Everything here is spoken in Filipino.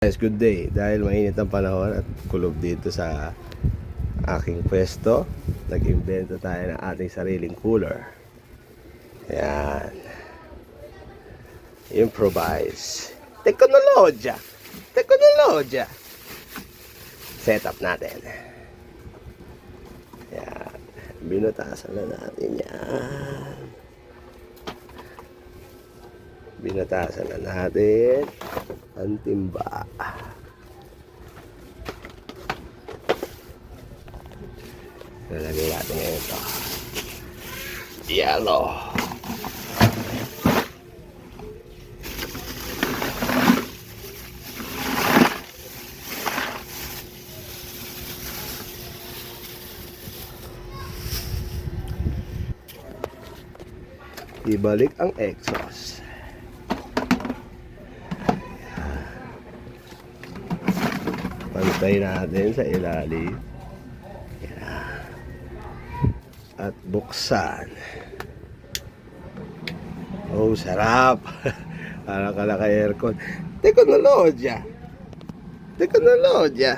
Guys, good day. Dahil mainit ang panahon at kulob dito sa aking pwesto, nag-invento tayo ng ating sariling cooler. Ayan. Improvise. Teknolodya. Teknolodya. Setup natin. Ayan. Binutasan na natin yan. Binutasan na natin ang timba. Lalagay natin ngayon ito. Yellow. Ibalik ang exhaust. Pantay natin sa ilalim. Yan. At buksan. Oh, sarap. Parang ka naka-aircon. Teknolodya. Teknolodya.